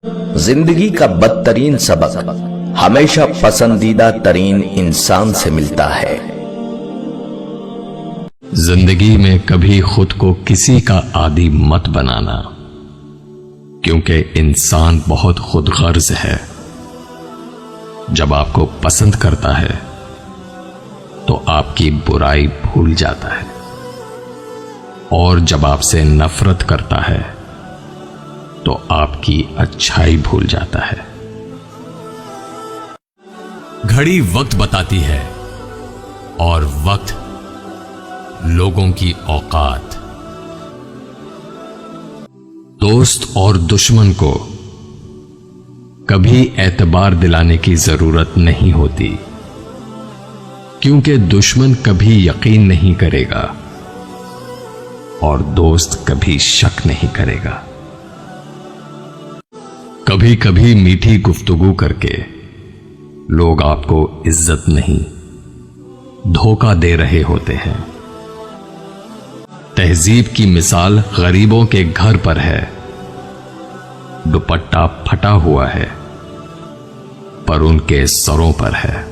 जिंदगी का बदतरीन सबक हमेशा पसंदीदा तरीन इंसान से मिलता है। जिंदगी में कभी खुद को किसी का आदी मत बनाना, क्योंकि इंसान बहुत खुदगर्ज है। जब आपको पसंद करता है तो आपकी बुराई भूल जाता है, और जब आपसे नफरत करता है तो आपकी अच्छाई भूल जाता है। घड़ी वक्त बताती है और वक्त लोगों की औकात। दोस्त और दुश्मन को कभी एतबार दिलाने की जरूरत नहीं होती, क्योंकि दुश्मन कभी यकीन नहीं करेगा और दोस्त कभी शक नहीं करेगा। कभी कभी मीठी गुफ्तगू करके लोग आपको इज्जत नहीं, धोखा दे रहे होते हैं। तहजीब की मिसाल गरीबों के घर पर है। दुपट्टा फटा हुआ है पर उनके सरों पर है।